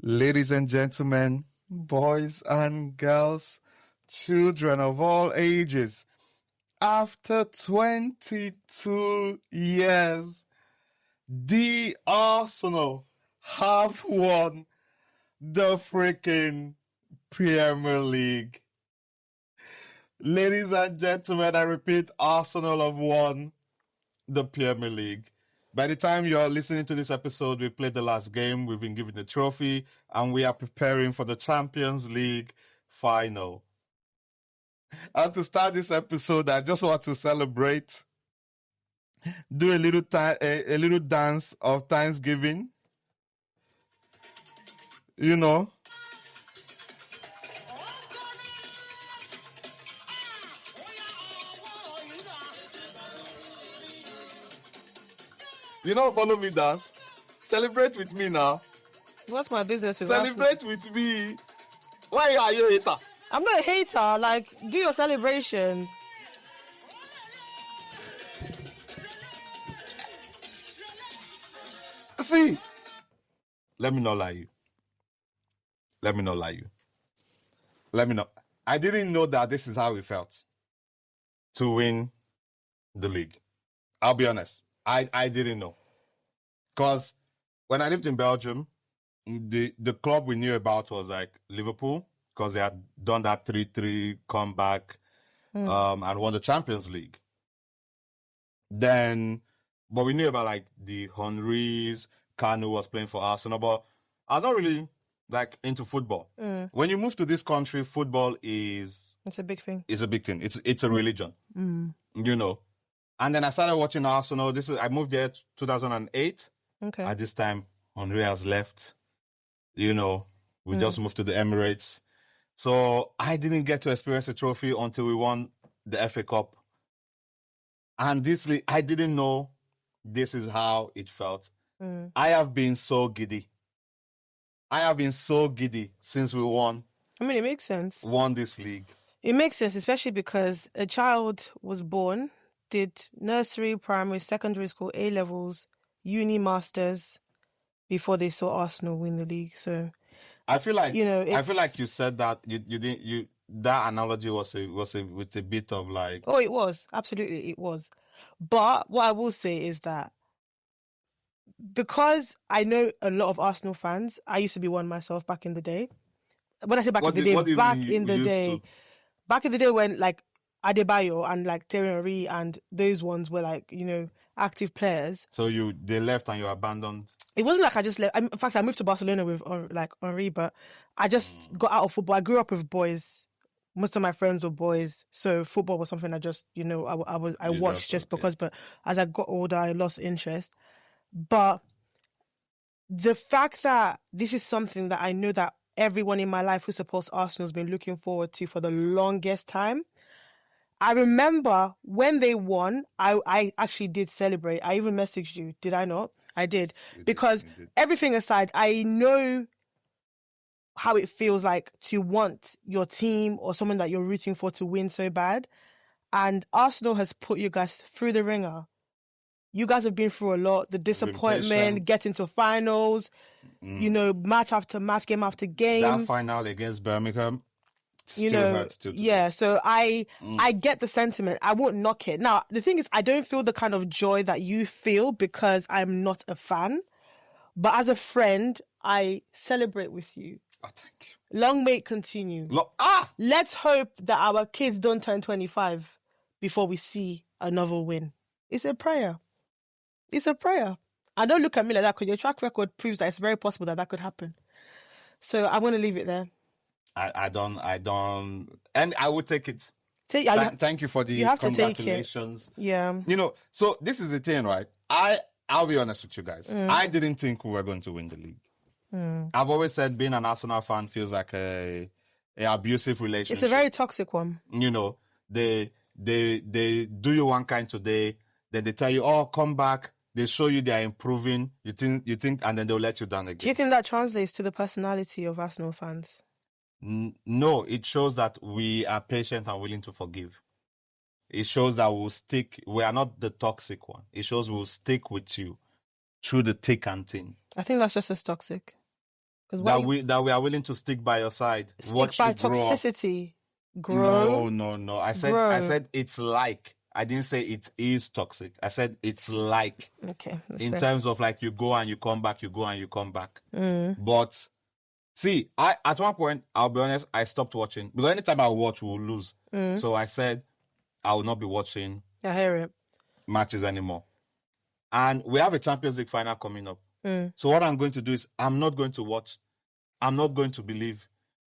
Ladies and gentlemen, boys and girls, children of all ages, after 22 years, the Arsenal have won the freaking Premier League. Ladies and gentlemen, I repeat, Arsenal have won the Premier League. By the time you're listening to this episode, we played the last game, we've been given the trophy, and we are preparing for the Champions League final. And to start this episode, I just want to celebrate, do a little dance of Thanksgiving. You know. You know, follow me dance. Celebrate with me now. What's my business with Celebrate with me. Why are you a hater? I'm not a hater. Like, do your celebration. See, let me not lie you. Let me know. I didn't know that this is how it felt to win the league. I'll be honest. I didn't know. Because when I lived in Belgium, the club we knew about was like Liverpool, because they had done that 3-3 comeback and won the Champions League. But we knew about like the Henrys, Kanu was playing for Arsenal, but I was not really like into football. When you move to this country, football is... It's a big thing. It's a big thing. It's a religion, you know. And then I started watching Arsenal. I moved there 2008. Okay. At this time, Henry has left. You know, we just moved to the Emirates. So I didn't get to experience the trophy until we won the FA Cup. And this league, I didn't know this is how it felt. I have been so giddy. Since we won. I mean, it makes sense. Won this league. It makes sense, especially because a child was born, did nursery, primary, secondary school, A-levels, uni, masters before they saw Arsenal win the league. So I feel like I feel like you said that that analogy was with a bit of like... Oh, it was. Absolutely, it was. But what I will say is that because I know a lot of Arsenal fans, I used to be one myself back in the day. When I say back in the day, back in the day when like Adebayo and like Thierry Henry and those ones were like, you know, active players. So they left and you abandoned? It wasn't like I just left. In fact, I moved to Barcelona with like Henry, but I just got out of football. I grew up with boys. Most of my friends were boys, so football was something I just, you know, I watched just because. But as I got older, I lost interest. But the fact that this is something that I know that everyone in my life who supports Arsenal has been looking forward to for the longest time. I remember when they won, I actually did celebrate. I even messaged you. Did I not? I did. Because everything aside, I know how it feels like to want your team or someone that you're rooting for to win so bad. And Arsenal has put you guys through the ringer. You guys have been through a lot. The disappointment, getting to finals, you know, match after match, game after game. That final against Birmingham. So I get the sentiment. I won't knock it. Now, the thing is, I don't feel the kind of joy that you feel because I'm not a fan. But as a friend, I celebrate with you. Oh, thank you. Long may it continue. Let's hope that our kids don't turn 25 before we see another win. It's a prayer. And don't look at me like that because your track record proves that it's very possible that could happen. So I'm going to leave it there. I don't, and I would take it. Thank you for the congratulations. Take it. Yeah. You know, so this is the thing, right? I'll be honest with you guys. I didn't think we were going to win the league. I've always said being an Arsenal fan feels like a abusive relationship. It's a very toxic one. You know, they do you one kind today, then they tell you, oh, come back. They show you they are improving. You think, and then they'll let you down again. Do you think that translates to the personality of Arsenal fans? No, it shows that we are patient and willing to forgive. It shows that we'll stick. We are not the toxic one. It shows we'll stick with you through the thick and thin. I think that's just as toxic. that we are willing to stick by your side. Stick by toxicity. Grow. No. I said it's like. I didn't say it is toxic. I said it's like. Okay. In terms of like you go and you come back, you go and you come back. But see, at one point, I'll be honest, I stopped watching. Because anytime I watch, we'll lose. So I said I will not be watching matches anymore. And we have a Champions League final coming up. So what I'm going to do is I'm not going to watch. I'm not going to believe.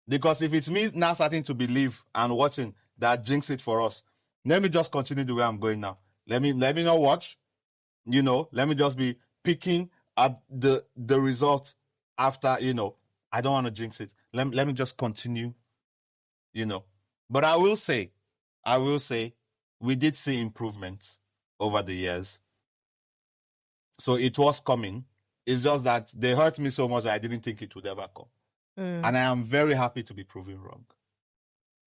Because if it's me now starting to believe and watching, that jinx it for us. Let me just continue the way I'm going now. Let me not watch. Let me just be picking at the results after, I don't want to jinx it. Let me just continue, But I will say, we did see improvements over the years. So it was coming. It's just that they hurt me so much that I didn't think it would ever come. And I am very happy to be proven wrong.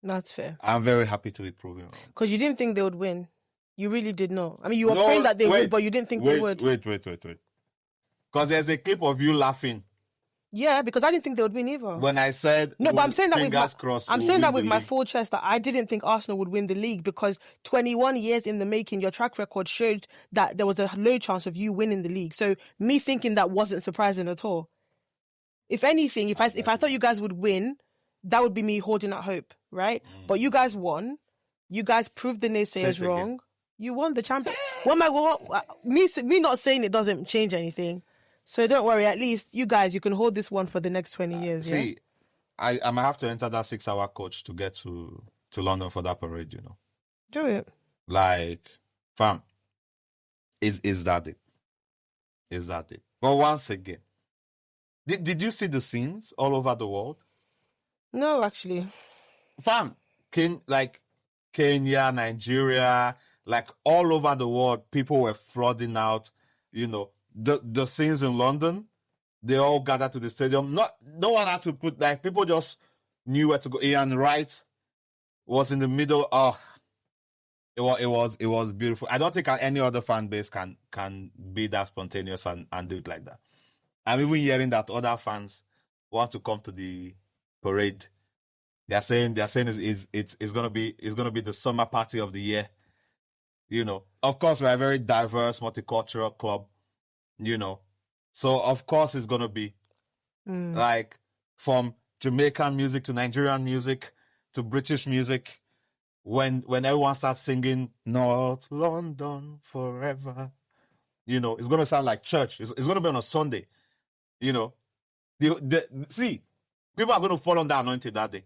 That's fair. I'm very happy to be proven wrong. Because you didn't think they would win. You really did not. I mean, you were praying that they would, but you didn't think they would. Wait. Because there's a clip of you laughing. Yeah, because I didn't think they would win either. When I said, no, but I'm saying that with my league. full chest that I didn't think Arsenal would win the league because 21 years in the making, your track record showed that there was a low chance of you winning the league. So me thinking that wasn't surprising at all. If anything, if I thought you guys would win, that would be me holding out hope, right? But you guys won. You guys proved the naysayers wrong. You won the champion. Me not saying it doesn't change anything. So don't worry. At least you guys, you can hold this one for the next 20 years. See, yeah? I might have to enter that 6-hour coach to get to London for that parade. Do it. Like, fam, is that it? Is that it? But once again, did you see the scenes all over the world? No, actually. Fam, Kenya, Nigeria, like all over the world, people were flooding out. The scenes in London, they all gathered to the stadium. No one had to put, people just knew where to go. Ian Wright was in the middle. Oh, it was beautiful. I don't think any other fan base can be that spontaneous and do it like that. I'm even hearing that other fans want to come to the parade. They're saying it's gonna be the summer party of the year. Of course, we're a very diverse, multicultural club. So of course it's gonna be like from Jamaican music to Nigerian music to British music. When everyone starts singing North London Forever, it's gonna sound like church. It's gonna be on a Sunday. See, people are gonna fall under anointed that day.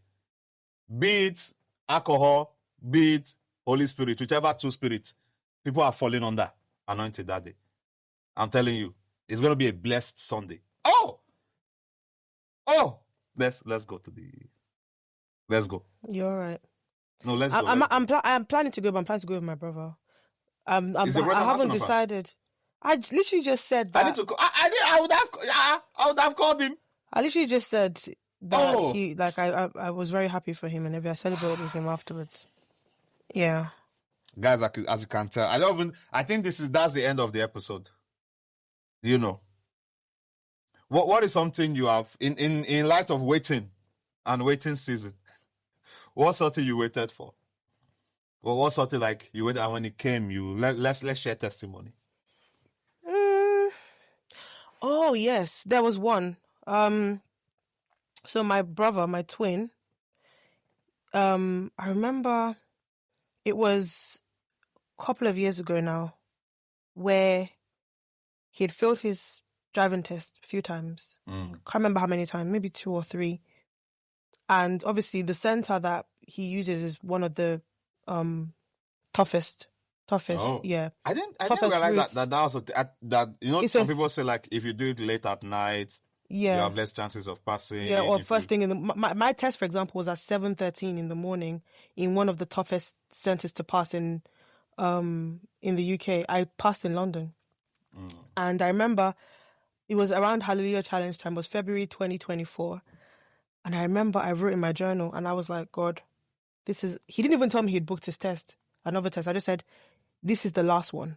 Be it alcohol, be it Holy Spirit, whichever two spirits, people are falling under anointed that day. I'm telling you, it's going to be a blessed Sunday. Oh! Let's go to the... Let's go. You're all right. No, let's go. I'm planning to go, but I'm planning to go with my brother. I haven't decided. I literally just said that. I would have called him. I literally just said that I was very happy for him and maybe I celebrated with him afterwards. Yeah. Guys, as you can tell, I think that's the end of the episode. What is something you have in light of waiting season? What sort of you waited for? Well, what sort of you waited and when it came, let's share testimony. Oh yes, there was one. So my brother, my twin, I remember it was a couple of years ago now where he had failed his driving test a few times. Can't remember how many times, maybe 2 or 3. And obviously the center that he uses is one of the toughest, yeah. I didn't realize that was that some people say if you do it late at night, you have less chances of passing. Yeah, or first thing in the my test, for example, was at 7:13 in the morning in one of the toughest centers to pass in the UK. I passed in London. And I remember it was around Hallelujah Challenge time. It was February 2024. And I remember I wrote in my journal and I was like, God, he didn't even tell me he'd booked his test, another test. I just said, this is the last one.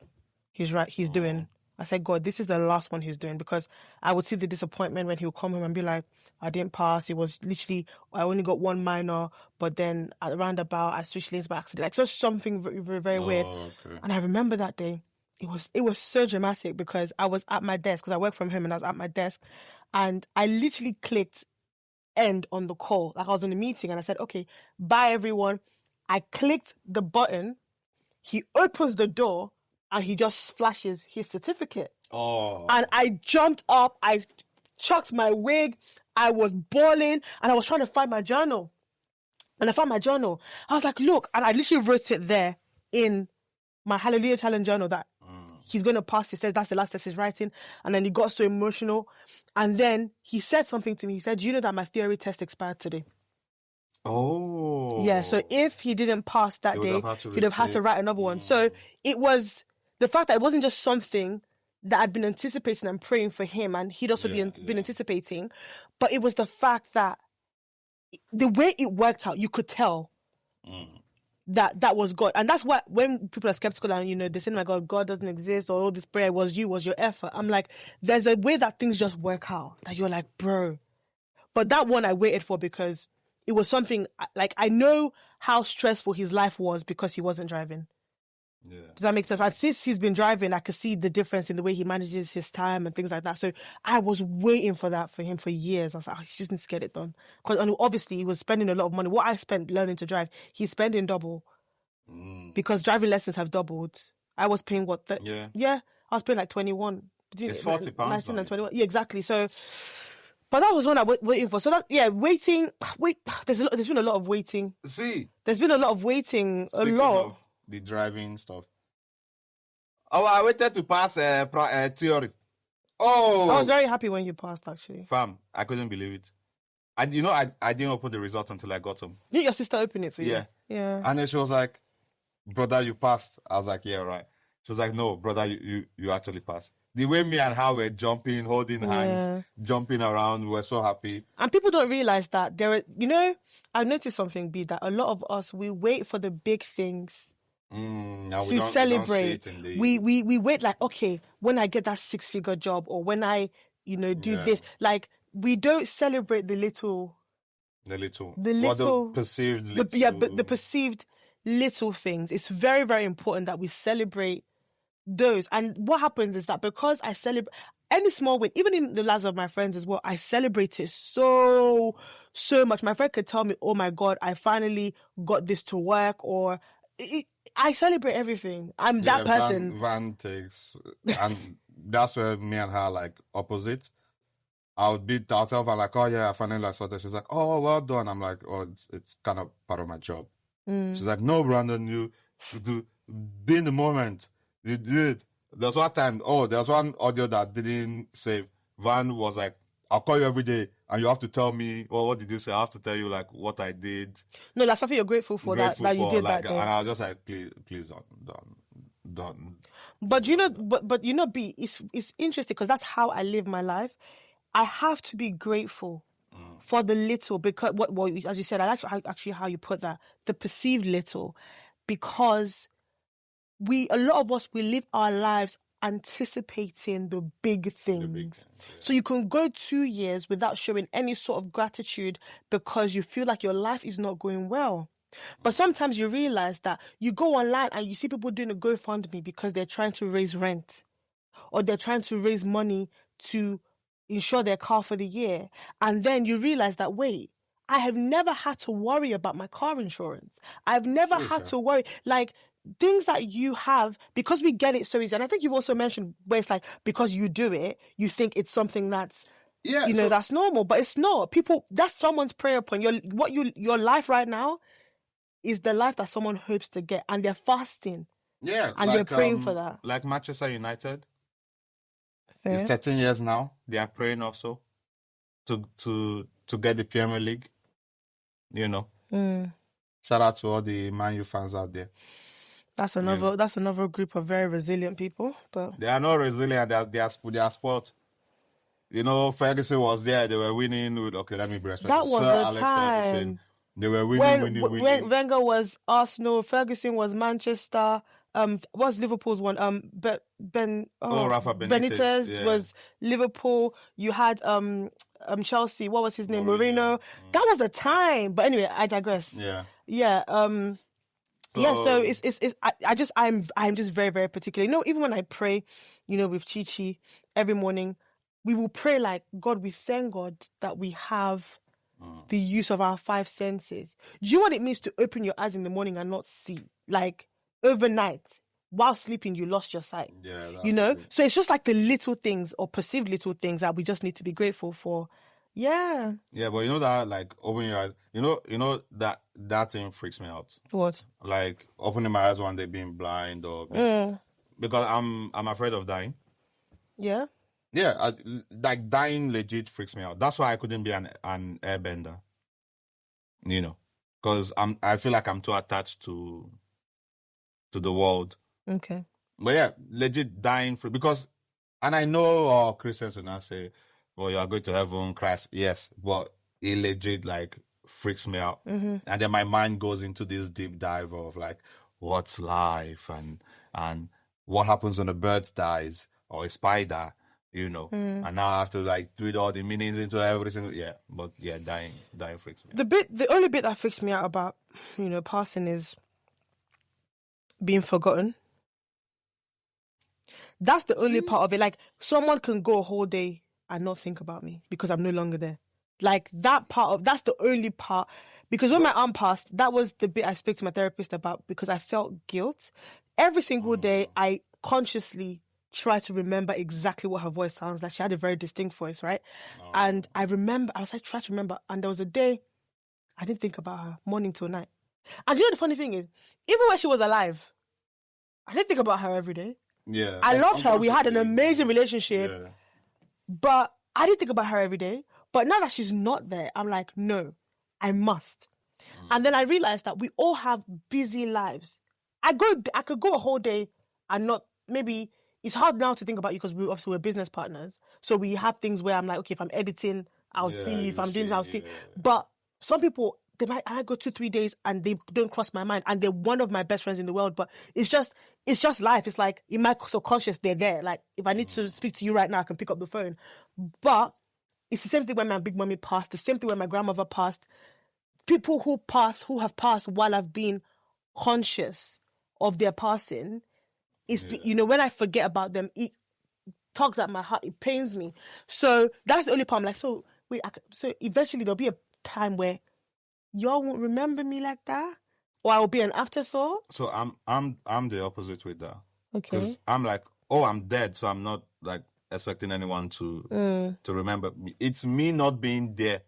He's right. He's doing. I said, God, this is the last one he's doing, because I would see the disappointment when he would come home and be like, I didn't pass. It was literally, I only got one minor, but then at the roundabout, I switched lanes by accident. Like, just something very, very, very weird. Okay. And I remember that day. It was so dramatic because I was at my desk, because I work from home, and I was at my desk, and I literally clicked end on the call. Like, I was in a meeting and I said, okay, bye everyone. I clicked the button. He opens the door and he just flashes his certificate. Oh. And I jumped up. I chucked my wig. I was bawling and I was trying to find my journal. And I found my journal. I was like, look. And I literally wrote it there in my Hallelujah Challenge journal that he's going to pass his test. That's the last test he's writing. And then he got so emotional. And then he said something to me. He said, do you know that my theory test expired today? Oh. Yeah, so if he didn't pass that day, he'd have had to write another one. So it was the fact that it wasn't just something that I'd been anticipating and praying for him, and he'd also been anticipating, but it was the fact that the way it worked out, you could tell that was God. And that's why when people are skeptical and, they say, oh my God doesn't exist, or all this prayer was your effort. I'm like, there's a way that things just work out that you're like, bro. But that one I waited for because it was something, like, I know how stressful his life was because he wasn't driving. Yeah. Does that make sense? And since he's been driving, I could see the difference in the way he manages his time and things like that. So I was waiting for that for him for years. I was like, he just needs to get it done. And obviously, he was spending a lot of money. What I spent learning to drive, he's spending double. Because driving lessons have doubled. I was paying what? Yeah, I was paying like 21. It's £40. 19 and 21. Yeah, exactly. So... But that was one I was waiting for. So waiting. There's been a lot of waiting. See, there's been a lot of waiting. Speaking of the driving stuff. Oh, I waited to pass theory. Oh, I was very happy when you passed. Actually, fam, I couldn't believe it. I didn't open the result until I got home. Didn't your sister open it for you? Yeah. And then she was like, "Brother, you passed." I was like, "Yeah, right." She was like, "No, brother, you actually passed." The way me and her were jumping, holding hands, jumping around, we were so happy. And people don't realize that I noticed something, B, that a lot of us, we wait for the big things to celebrate. We wait like, okay, when I get that 6-figure job, or when I, do this. Like, we don't celebrate the little perceived little. But the perceived little things. It's very, very important that we celebrate those. And what happens is that because I celebrate any small win, even in the lives of my friends as well, I celebrate it so much. My friend could tell me, oh my God, I finally got this to work, or I celebrate everything. I'm that person. Van takes, and that's where me and her like opposite. I'll tell her like, oh yeah, I finally saw that. She's like, oh, well done. I'm like, oh, it's kind of part of my job. She's like, no, Brandon, you do be in the moment. You did. There's one time, there's one audio that didn't save. Van was like, I'll call you every day and you have to tell me, what did you say? I have to tell you like what I did. No, that's something you're grateful for, that you did like, that day. And I was just like, please don't. But B, it's interesting because that's how I live my life. I have to be grateful for the little, because as you said, I like actually how you put that, the perceived little, because a lot of us, we live our lives anticipating the big things. So you can go 2 years without showing any sort of gratitude because you feel like your life is not going well. But sometimes you realize that you go online and you see people doing a GoFundMe because they're trying to raise rent, or they're trying to raise money to insure their car for the year. And then you realize that, wait, I have never had to worry about my car insurance. I've never had to worry. Like, things that you have, because we get it so easy. And I think you've also mentioned where it's like, because you do it, you think it's something that's, that's normal. But it's not. People, that's someone's prayer point. Your life right now is the life that someone hopes to get. And they're fasting. Yeah. And they're praying for that. Like Manchester United. Fair. It's 13 years now. They are praying also to get the Premier League. Shout out to all the Man U fans out there. That's another group of very resilient people, but they are not resilient. They are spoiled. Ferguson was there. They were winning with. Okay, let me be respectful. That was Sir the Alex time. Ferguson. They were winning. When Wenger was Arsenal, Ferguson was Manchester. what's Liverpool's one? Rafa Benitez was Liverpool. You had Chelsea. What was his name? Mourinho. That was the time. But anyway, I digress. Yeah. So I'm just very, very particular. You know, even when I pray, you know, with Chi every morning, we will pray like, God, we thank God that we have the use of our 5 senses. Do you know what it means to open your eyes in the morning and not see? Like, overnight, while sleeping, you lost your sight. Yeah, that's you know? So it's just like the little things or perceived little things that we just need to be grateful for. Yeah. Yeah, but you know that, like, opening your eyes, you know that thing freaks me out. What? Like, opening my eyes one day being blind or... Because I'm afraid of dying. Yeah? Yeah, like, dying legit freaks me out. That's why I couldn't be an airbender. You know? Because I feel like I'm too attached to the world. Okay. But yeah, legit dying free. Because... And I know Christians will now say, well, you are going to heaven, Christ. Yes, but it legit, like, freaks me out. And then my mind goes into this deep dive of, like, what's life and what happens when a bird dies or a spider, you know. And now I have to, like, read all the meanings into every single... Yeah, but yeah, dying freaks me out. The only bit that freaks me out about, you know, passing is being forgotten. That's the only part of it. Like, someone can go a whole day and not think about me because I'm no longer there. Like, that's the only part. Because when my aunt passed, that was the bit I spoke to my therapist about because I felt guilt. Every single day, I consciously try to remember exactly what her voice sounds like. She had a very distinct voice, right? And I was like, try to remember. And there was a day I didn't think about her morning till night. And you know the funny thing is, even when she was alive, I didn't think about her every day. Yeah. I loved her. We had an amazing relationship. Yeah. But I didn't think about her every day. But now that she's not there, I'm like, no, I must. And then I realized that we all have busy lives. I could go a whole day and not, maybe it's hard now to think about you because we're business partners. So we have things where I'm like, okay, if I'm editing, I'll see you. If I'm doing this, I'll see. But some people, I go 2-3 days and they don't cross my mind and they're one of my best friends in the world. But it's just life. It's like in my subconscious, they're there. Like if I need to speak to you right now, I can pick up the phone. But it's the same thing when my big mommy passed, the same thing when my grandmother passed. People who have passed while I've been conscious of their passing, you know, when I forget about them, it tugs at my heart, it pains me. So that's the only part I'm like, so eventually there'll be a time where y'all won't remember me like that, or I will be an afterthought. So I'm the opposite with that. Okay. Because I'm like, oh, I'm dead, so I'm not like expecting anyone to remember me. It's me not being there.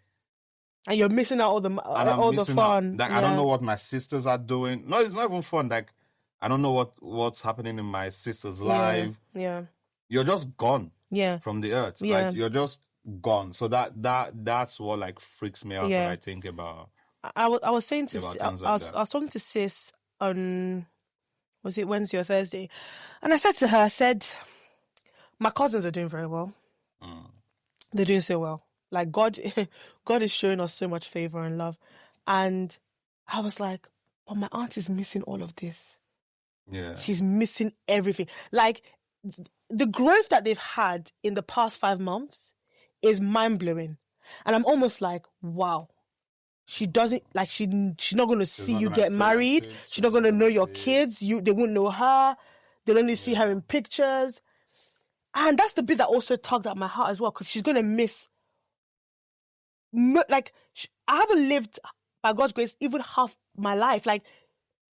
And you're missing out all the fun. Like, I don't know what my sisters are doing. No, it's not even fun. Like, I don't know what's happening in my sister's life. Yeah. You're just gone. Yeah. From the earth. Yeah. Like, you're just gone. So that's what like freaks me out when I think about. I was saying to I was talking to Sis on, was it Wednesday or Thursday, and I said to her, my cousins are doing very well. They're doing so well. Like God is showing us so much favor and love. And I was like, but my aunt is missing all of this. Yeah. She's missing everything. Like the growth that they've had in the past 5 months is mind-blowing. And I'm almost like, wow. She doesn't, like, she's not going to see you get married. She's not going to know your kids. They won't know her. They'll only see her in pictures. And that's the bit that also tugged at my heart as well, because she's going to miss. Like, I haven't lived, by God's grace, even half my life. Like,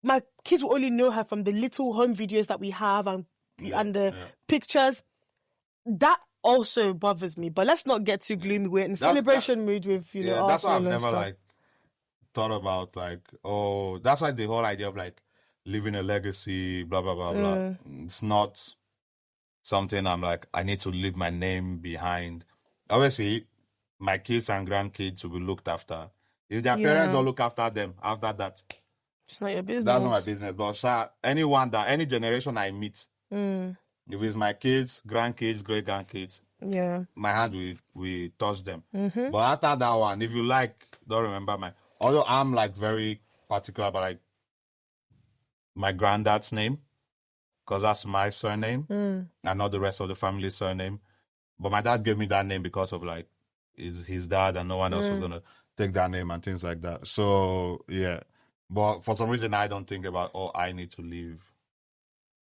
my kids will only know her from the little home videos that we have and the pictures. That also bothers me. But let's not get too gloomy. We're in celebration mood with, you know, yeah, that's why I've never, stuff. like, thought about, like, oh, that's why the whole idea of, like, leaving a legacy, blah, blah, blah, blah. It's not something I'm like, I need to leave my name behind. Obviously, my kids and grandkids will be looked after. If their parents don't look after them after that, it's not your business. That's not my business. But any generation I meet, if it's my kids, grandkids, great grandkids, my hand will touch them. But after that one, if you don't remember although I'm like very particular about like my granddad's name, because that's my surname and not the rest of the family surname. But my dad gave me that name because of like his dad, and no one else was gonna take that name and things like that. So yeah, but for some reason I don't think about I need to leave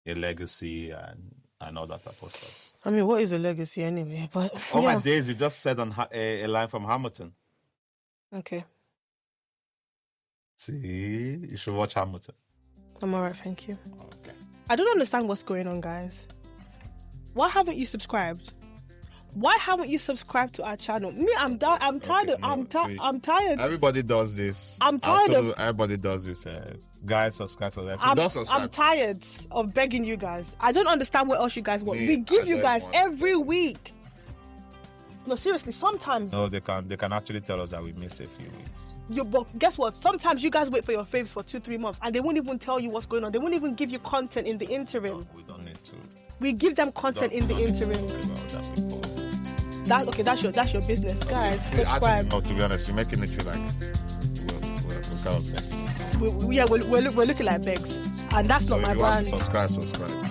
a legacy and all that type of stuff. I mean, what is a legacy anyway? But all my days, you just said on a line from Hamilton. Okay. See, you should watch Hamilton. I'm alright, thank you. Okay. I don't understand what's going on, guys. Why haven't you subscribed? Why haven't you subscribed to our channel? Me, I'm tired. I'm tired. Everybody does this. I'm tired of. Everybody does this. Guys, subscribe for that. Don't subscribe. I'm tired of begging you guys. I don't understand what else you guys want. We give you guys every week. No, seriously. Sometimes. No, they can actually tell us that we missed a few weeks. But guess what? Sometimes you guys wait for your faves for 2-3 months, and they won't even tell you what's going on. They won't even give you content in the interim. No, we don't need to. We give them content in the interim. That's your business, guys. Subscribe. No, to be honest, you're making it feel like we're kind of begging. We're looking like begs, and that's not my brand. Subscribe.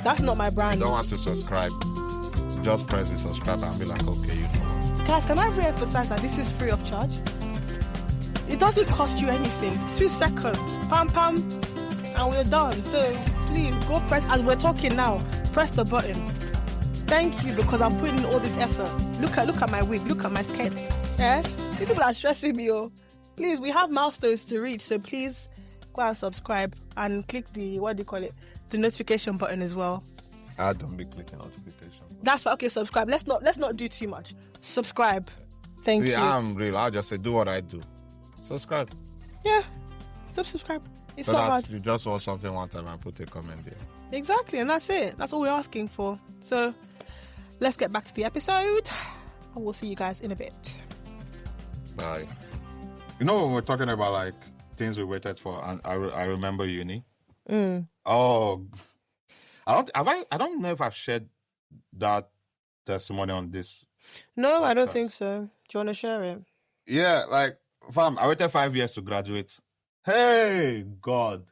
That's not my brand. You don't want to subscribe. Just press the subscribe and be like, okay, you know what. Guys, can I re-emphasize that this is free of charge? It doesn't cost you anything. 2 seconds, pam, and we're done. So please go press, as we're talking now, press the button. Thank you, because I'm putting in all this effort. Look at my wig, look at my skirts. Yeah? People are stressing me. Please, we have milestones to reach, so please go and subscribe and click the the notification button as well. I don't be clicking notification. That's fine. Okay, subscribe. Let's not do too much. Subscribe. Thank you. I'm real. I'll just say do what I do. Subscribe. Yeah. Subscribe. It's not hard. You just watch something one time and put a comment there. Exactly, and that's it. That's all we're asking for. So let's get back to the episode. And we'll see you guys in a bit. Bye. You know, when we're talking about like things we waited for, and I remember uni. Oh, I don't know if I've shared that testimony on this. No, podcast. I don't think so. Do you want to share it? Yeah, like, fam, I waited 5 years to graduate. Hey, God.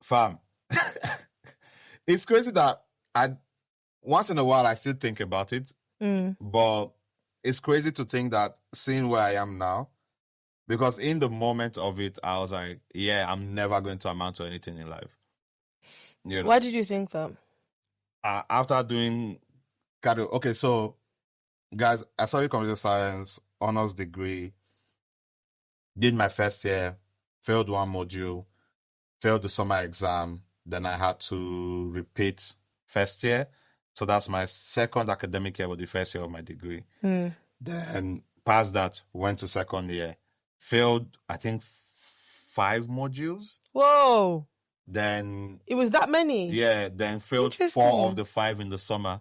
Fam. It's crazy that once in a while I still think about it. But it's crazy to think that seeing where I am now, because in the moment of it, I was like, yeah, I'm never going to amount to anything in life. You know? Why did you think that? After doing okay, so guys, I studied computer science, honors degree, did my first year, failed one module, failed the summer exam, then I had to repeat first year. So that's my second academic year with the first year of my degree. Then passed that, went to second year, failed, I think, 5 modules. Whoa. Then it was that many? Yeah, then failed 4 of the 5 in the summer.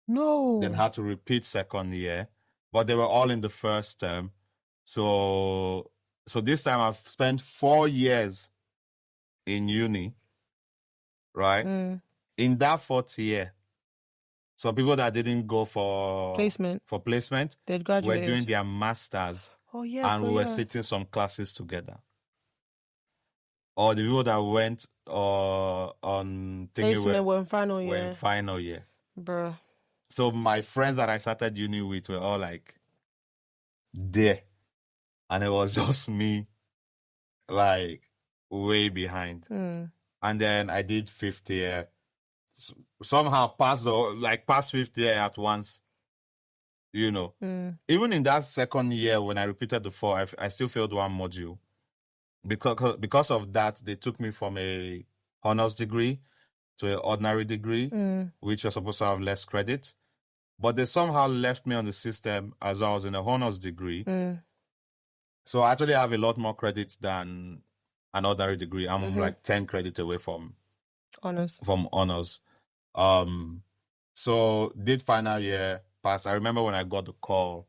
No. Then had to repeat second year. But they were all in the first term. So this time I've spent 4 years in uni, right? In that 4th year, some people that didn't go for placement, they'd graduated. Were doing their masters. Oh yeah. And we were sitting some classes together. Or the people that went on placement were in final year. Were in final year. Bruh. So my friends that I started uni with were all like there. And it was just me, like, way behind. And then I did 5th year. Somehow passed 5th year at once, you know. Even in that second year when I repeated the 4, I still failed 1 module. Because of that, they took me from a honors degree to an ordinary degree, which was supposed to have less credit. But they somehow left me on the system as I was in a honors degree. So I actually have a lot more credit than an ordinary degree. I'm like 10 credits away from honors. So did final year, passed. I remember when I got the call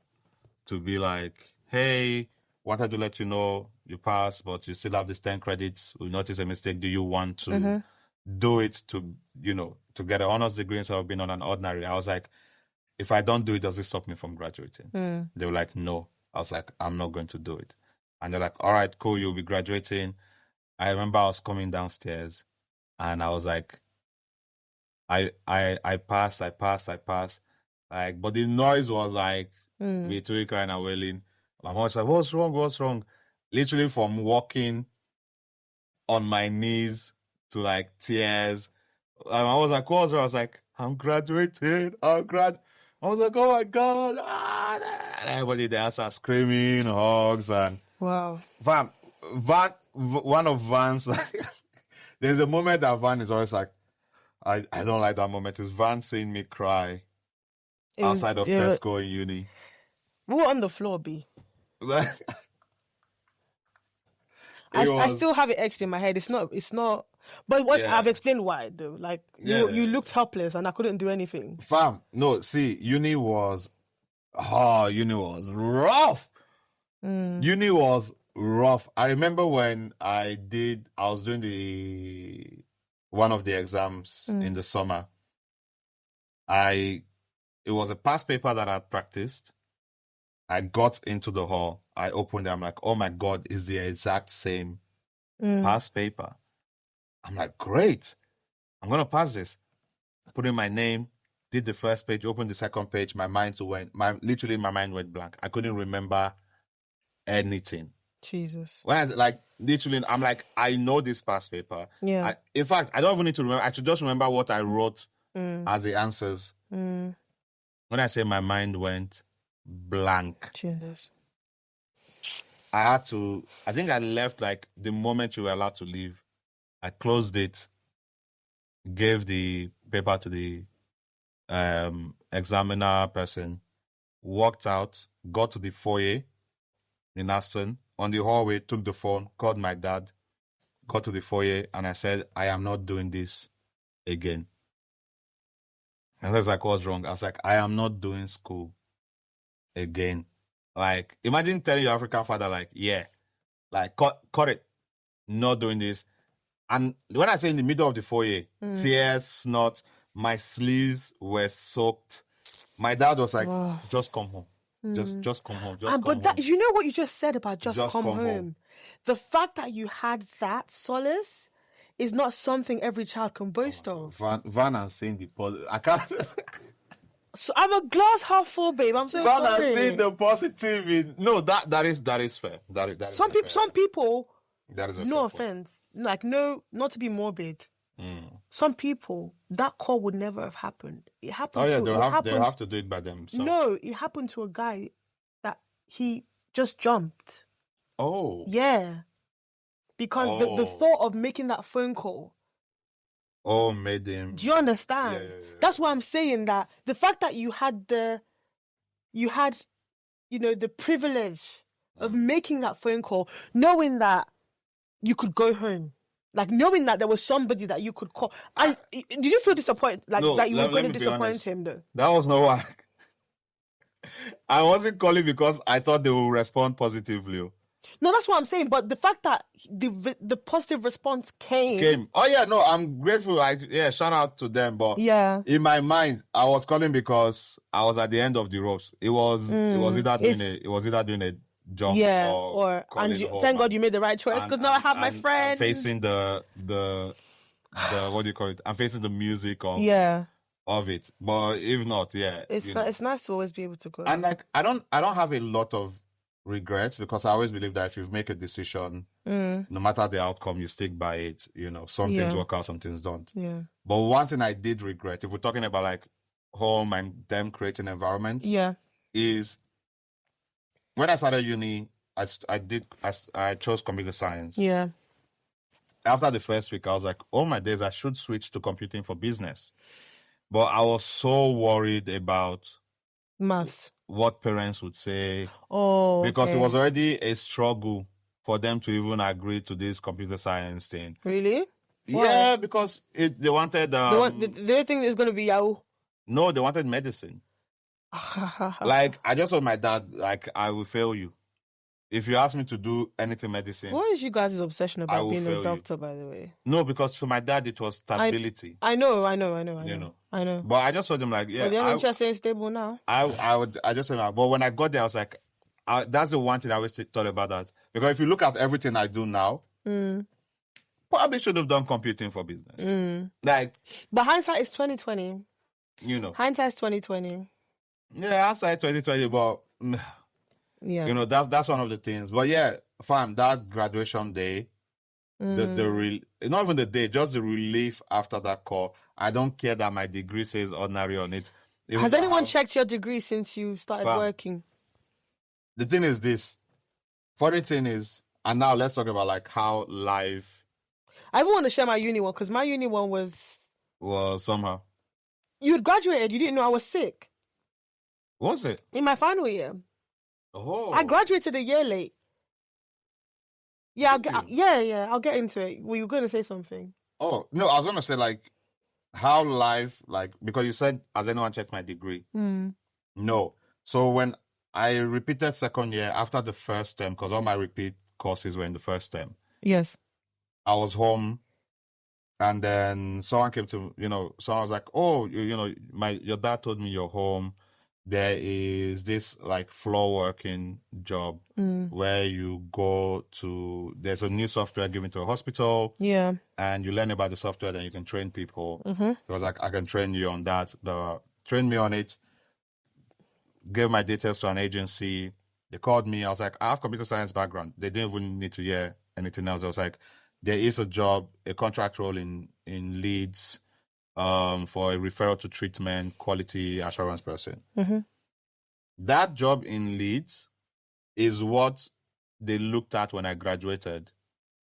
to be like, hey, wanted to let you know you passed, but you still have this 10 credits. We noticed a mistake. Do you want to do it to get an honors degree instead of being on an ordinary? I was like, if I don't do it, does it stop me from graduating? They were like, no. I was like, I'm not going to do it. And they're like, all right, cool, you'll be graduating. I remember I was coming downstairs and I was like, I passed. Like, but the noise was like between crying and wailing. My mom was like, "What's wrong? What's wrong?" Literally from walking on my knees to like tears. And I was like, "What's wrong?" I was like, "I'm graduating. I was like, "Oh my God!" And everybody there started screaming, hugs, and Wow. One of Van's like, there's a moment that Van is always like, I don't like that moment. It's Van seeing me cry outside of Tesco in uni. We were on the floor, B. I still have it etched in my head. It's not. But I've explained why, though. Like, you looked helpless and I couldn't do anything. Fam, no, see, uni was rough. Uni was rough. I remember when I was doing one of the exams in the summer. It was a past paper that I'd practiced. I got into the hall. I opened it. I'm like, oh my God, it's the exact same past paper. I'm like, great. I'm going to pass this. Put in my name, did the first page, opened the second page. My mind went blank. I couldn't remember anything. Jesus. When I'm like, I know this past paper. Yeah. In fact, I don't even need to remember. I should just remember what I wrote as the answers. When I say my mind went blank. Jesus. I think I left like the moment you were allowed to leave. I closed it, gave the paper to the examiner person, walked out, got to the foyer in Aston. On the hallway, took the phone, called my dad, got to the foyer, and I said, I am not doing this again. And I was like, what's wrong? I was like, I am not doing school again. Like, imagine telling your African father, like, yeah, like, cut it, not doing this. And when I say in the middle of the foyer, tears, snot, my sleeves were soaked. My dad was like, just come home. Just come home. You know what you just said about just come home? The fact that you had that solace is not something every child can boast of. Van and saying the positive. I can't. So I'm a glass half full, babe. I'm so Van sorry. and saying the positive. That is fair. Some people. That is a no fair offense. Like, no, not to be morbid. Some people, that call would never have happened. It happened. Oh yeah, they'll have to do it by themselves. No, it happened to a guy that he just jumped. Oh. Yeah. Because the thought of making that phone call. Oh, made him. Do you understand? Yeah. That's why I'm saying that the fact that you had the privilege of making that phone call, knowing that you could go home. Like, knowing that there was somebody that you could call. And did you feel disappointed? Like, no, that you were going to disappoint honest. him, though? That was not why. I wasn't calling because I thought they would respond positively. No, that's what I'm saying. But the fact that the positive response came. Oh, yeah, no, I'm grateful. Shout out to them. But in my mind, I was calling because I was at the end of the ropes. It was either doing a jump or thank God you made the right choice, because now I have my friend. I'm facing the what do you call it? I'm facing the music of it. But if not, it's nice to always be able to go. And like, I don't have a lot of regrets, because I always believe that if you make a decision, no matter the outcome, you stick by it. Some things work out, some things don't. Yeah. But one thing I did regret, if we're talking about like home and them creating environments, is when I started uni, I chose computer science. Yeah. After the first week, I was like, oh my days, I should switch to computing for business. But I was so worried about maths, what parents would say. Oh, because it was already a struggle for them to even agree to this computer science thing. Really? Yeah, because they wanted... they think it's going to be Yahoo? No, they wanted medicine. Like, I just told my dad, like, I will fail you. If you ask me to do anything medicine... What is you guys' obsession about being a doctor, by the way? No, because for my dad, it was stability. I know. I know. But I just told him, like, yeah... But they're not just saying stable now. I just told him, but when I got there, I was like... that's the one thing I always thought about that. Because if you look at everything I do now, probably should have done computing for business. Like, but hindsight is 2020. You know, hindsight's 2020. Yeah, hindsight 2020, but yeah, you know that's one of the things. But yeah, fam, that graduation day, not even the day, just the relief after that call. I don't care that my degree says ordinary on it. Has anyone checked your degree since you started working? The thing is this. Funny thing is, and now let's talk about like how life. I even want to share my uni one because my uni one was somehow. You'd graduated. You didn't know I was sick. Was it? In my final year. Oh. I graduated a year late. Yeah, I'll get into it. Were you going to say something? Oh, no, I was going to say, like, how life, like, because you said, has anyone checked my degree? No. So when I repeated second year after the first term, because all my repeat courses were in the first term. Yes. I was home, and then someone came to, someone was like, oh, your dad told me you're home. There is this like floor working job where you go to, there's a new software given to a hospital. Yeah. And you learn about the software, then you can train people. It was like, I can train you on that. Train me on it. Gave my details to an agency. They called me. I was like, I have computer science background. They didn't even need to hear anything else. I was like, there is a job, a contract role in Leeds. For a referral to treatment quality assurance person. That job in Leeds is what they looked at when I graduated.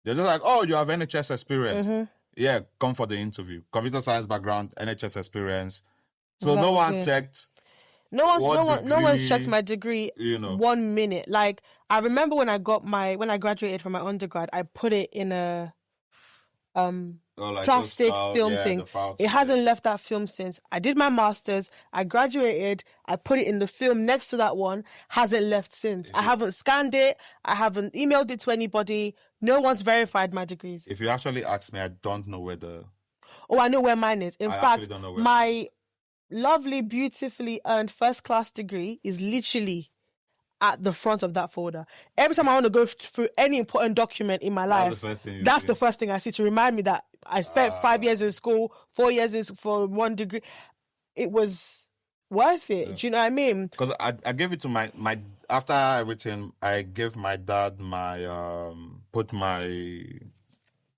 They're just like, oh, you have NHS experience. Yeah, come for the interview. Computer science background, NHS experience. So no one checked. No one's checked my degree 1 minute. Like, I remember when I graduated from my undergrad, I put it in a plastic film thing. It hasn't left that film since. I did my master's, I graduated, I put it in the film next to that one, hasn't left since. I haven't scanned it, I haven't emailed it to anybody, no one's verified my degrees. If you actually ask me, I don't know where I know where mine is. In fact, my lovely, beautifully earned first class degree is literally at the front of that folder. Every time I want to go through any important document in my life, that's the first thing I see to remind me that I spent 5 years in school, 4 years for one degree. It was worth it. Yeah. Do you know what I mean? Because I gave it to my after everything, I gave my dad put my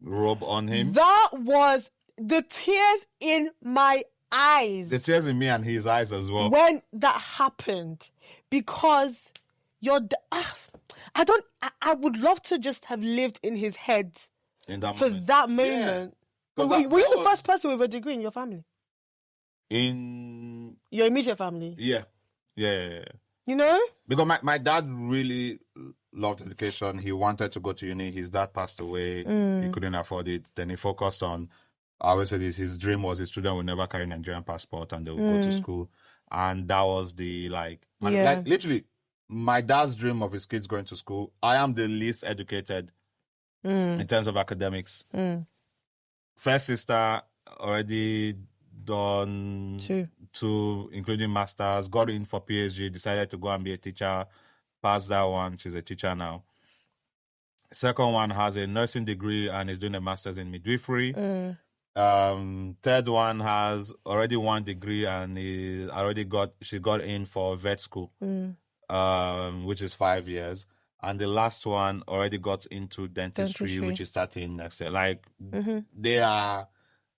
robe on him. That was the tears in my eyes. The tears in me and his eyes as well. When that happened. Because I would love to just have lived in his head that moment. Yeah. Were you the first person with a degree in your family? In your immediate family? Yeah. You know? Because my dad really loved education. He wanted to go to uni. His dad passed away. He couldn't afford it. Then he focused on, I always say this, his dream was his children would never carry a Nigerian passport and they would go to school. And that was the like literally, my dad's dream of his kids going to school. I am the least educated in terms of academics. First sister already done two, including masters, got in for PhD, decided to go and be a teacher, passed that one. She's a teacher now. Second one has a nursing degree and is doing a master's in midwifery. Third one has already 1 degree and she got in for vet school, which is 5 years. And the last one already got into dentistry. Which is starting next year. Like, they are,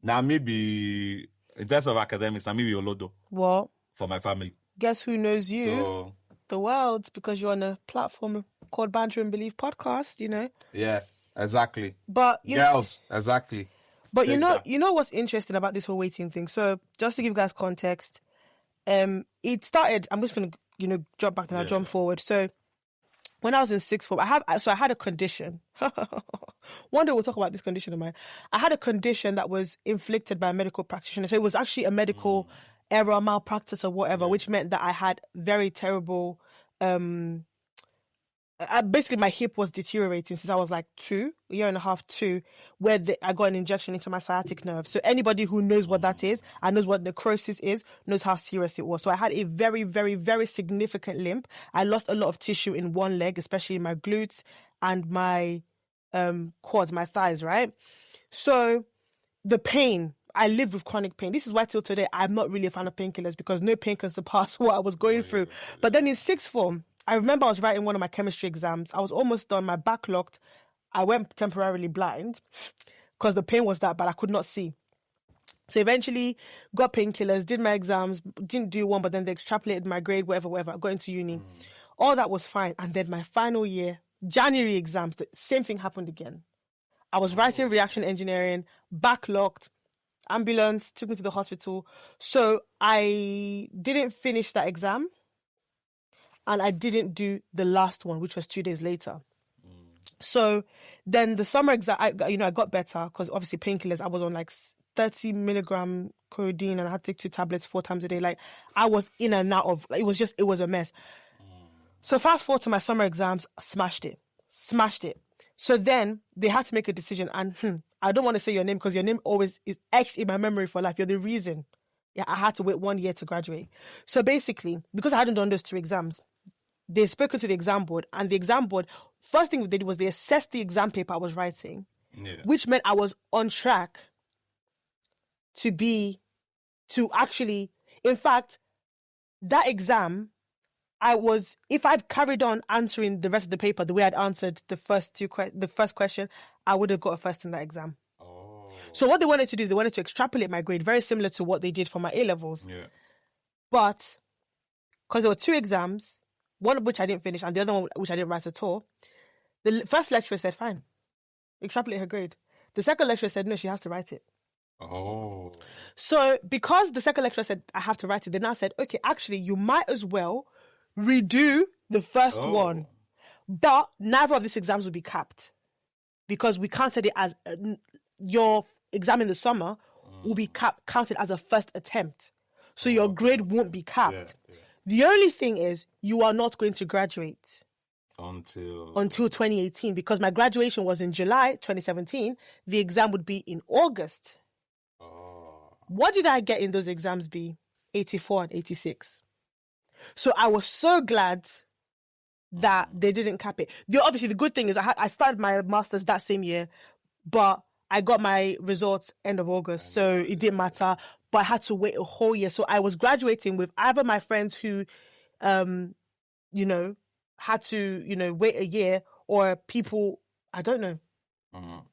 now maybe, in terms of academics, now maybe Olodo. What? For my family. Guess who knows you? The world, because you're on a platform called Banter and Believe podcast, you know? Yeah, exactly. But girls, exactly. But you know what's interesting about this whole waiting thing? So just to give you guys context, it started, I'm just going to, jump back and jump forward. So when I was in sixth form, I had a condition. One day we'll talk about this condition of mine. I had a condition that was inflicted by a medical practitioner. So it was actually a medical error, malpractice or whatever, which meant that I had very terrible... basically, my hip was deteriorating since I was like 2, a year and a half, 2, where I got an injection into my sciatic nerve. So anybody who knows what that is and knows what necrosis is knows how serious it was. So I had a very, very, very significant limp. I lost a lot of tissue in one leg, especially in my glutes and my quads, my thighs, right? So the pain, I lived with chronic pain. This is why till today I'm not really a fan of painkillers, because no pain can surpass what I was going through. But then in sixth form, I remember I was writing one of my chemistry exams. I was almost done, my back locked. I went temporarily blind because the pain was that bad. I could not see. So eventually got painkillers, did my exams, didn't do one, but then they extrapolated my grade, whatever. I got into uni. All that was fine. And then my final year, January exams, the same thing happened again. I was writing reaction engineering, backlogged, ambulance, took me to the hospital. So I didn't finish that exam and I didn't do the last one, which was 2 days later. So then the summer exam, I got better because obviously painkillers, I was on like 30 milligram codeine and I had to take 2 tablets 4 times a day. Like I was in and out of, it was a mess. So fast forward to my summer exams, smashed it. So then they had to make a decision, and I don't want to say your name because your name always is etched in my memory for life. You're the reason. Yeah, I had to wait 1 year to graduate. So basically, because I hadn't done those 2 exams, they spoke to the exam board, and the exam board, first thing they did was they assessed the exam paper I was writing, which meant I was on track to actually, in fact, that exam, if I'd carried on answering the rest of the paper the way I'd answered the first question, I would have got a first in that exam. Oh. So what they wanted to do, they wanted to extrapolate my grade, very similar to what they did for my A-levels. Yeah. But because there were 2 exams, one of which I didn't finish and the other one which I didn't write at all, the first lecturer said, fine, extrapolate her grade. The second lecturer said, no, she has to write it. Oh. So because the second lecturer said, I have to write it, they now said, okay, actually, you might as well redo the first one, but neither of these exams will be capped because we counted it as your exam in the summer will be counted as a first attempt. So your grade won't be capped. Yeah. The only thing is you are not going to graduate until 2018 because my graduation was in July 2017. The exam would be in August. What did I get in those exams be? 84 and 86. So I was so glad that they didn't cap it. Obviously, the good thing is I started my master's that same year, but I got my results end of August, so it didn't matter. But I had to wait a whole year. So I was graduating with either my friends who, had to, wait a year, or people, I don't know.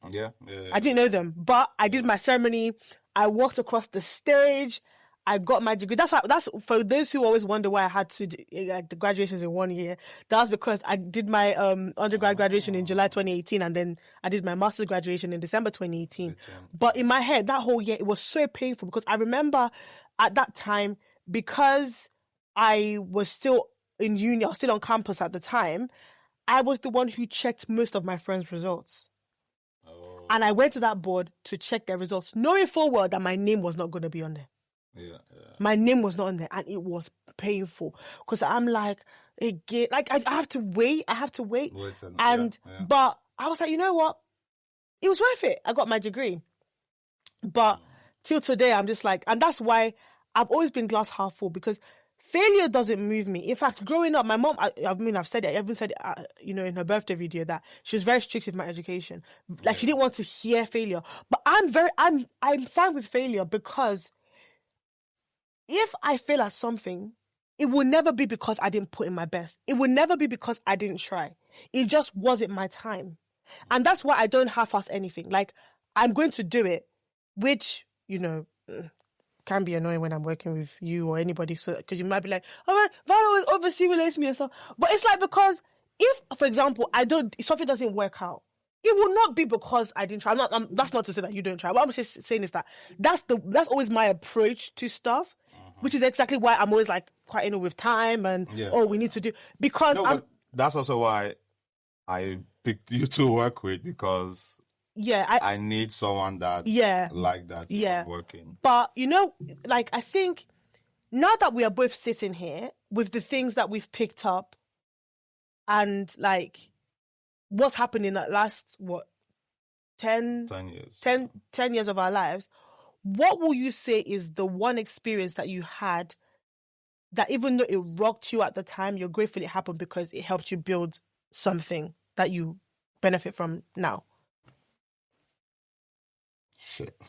Yeah. I didn't know them, but I did my ceremony. I walked across the stage. I got my degree. That's for those who always wonder why I had to the graduations in 1 year. That's because I did my undergrad graduation in July 2018, and then I did my master's graduation in December 2018. But in my head, that whole year, it was so painful because I remember at that time, because I was still in uni, I was still on campus at the time, I was the one who checked most of my friends' results. And I went to that board to check their results, knowing full well that my name was not going to be on there. Yeah. My name was not on there, and it was painful because I'm like, again, like I have to wait. But I was like, you know what? It was worth it. I got my degree. But till today, I'm just like, and that's why I've always been glass half full, because failure doesn't move me. In fact, growing up, my mom, I've said it, I even said it, in her birthday video, that she was very strict with my education. Like, she didn't want to hear failure. But I'm fine with failure, because if I fail at something, it will never be because I didn't put in my best. It will never be because I didn't try. It just wasn't my time. And that's why I don't half-ass anything. Like, I'm going to do it, which, can be annoying when I'm working with you or anybody. So, because you might be like, oh man, Val always overstimulates me and stuff. But it's like, because if, for example, something doesn't work out, it will not be because I didn't try. That's not to say that you don't try. What I'm just saying is that that's always my approach to stuff, which is exactly why I'm always like quite anal with time and we need to do, because that's also why I picked you to work with, because I need someone that like that working. But I think now that we are both sitting here with the things that we've picked up and like what's happened in that last 10 years of our lives, what will you say is the one experience that you had that, even though it rocked you at the time, you're grateful it happened because it helped you build something that you benefit from now? Shit.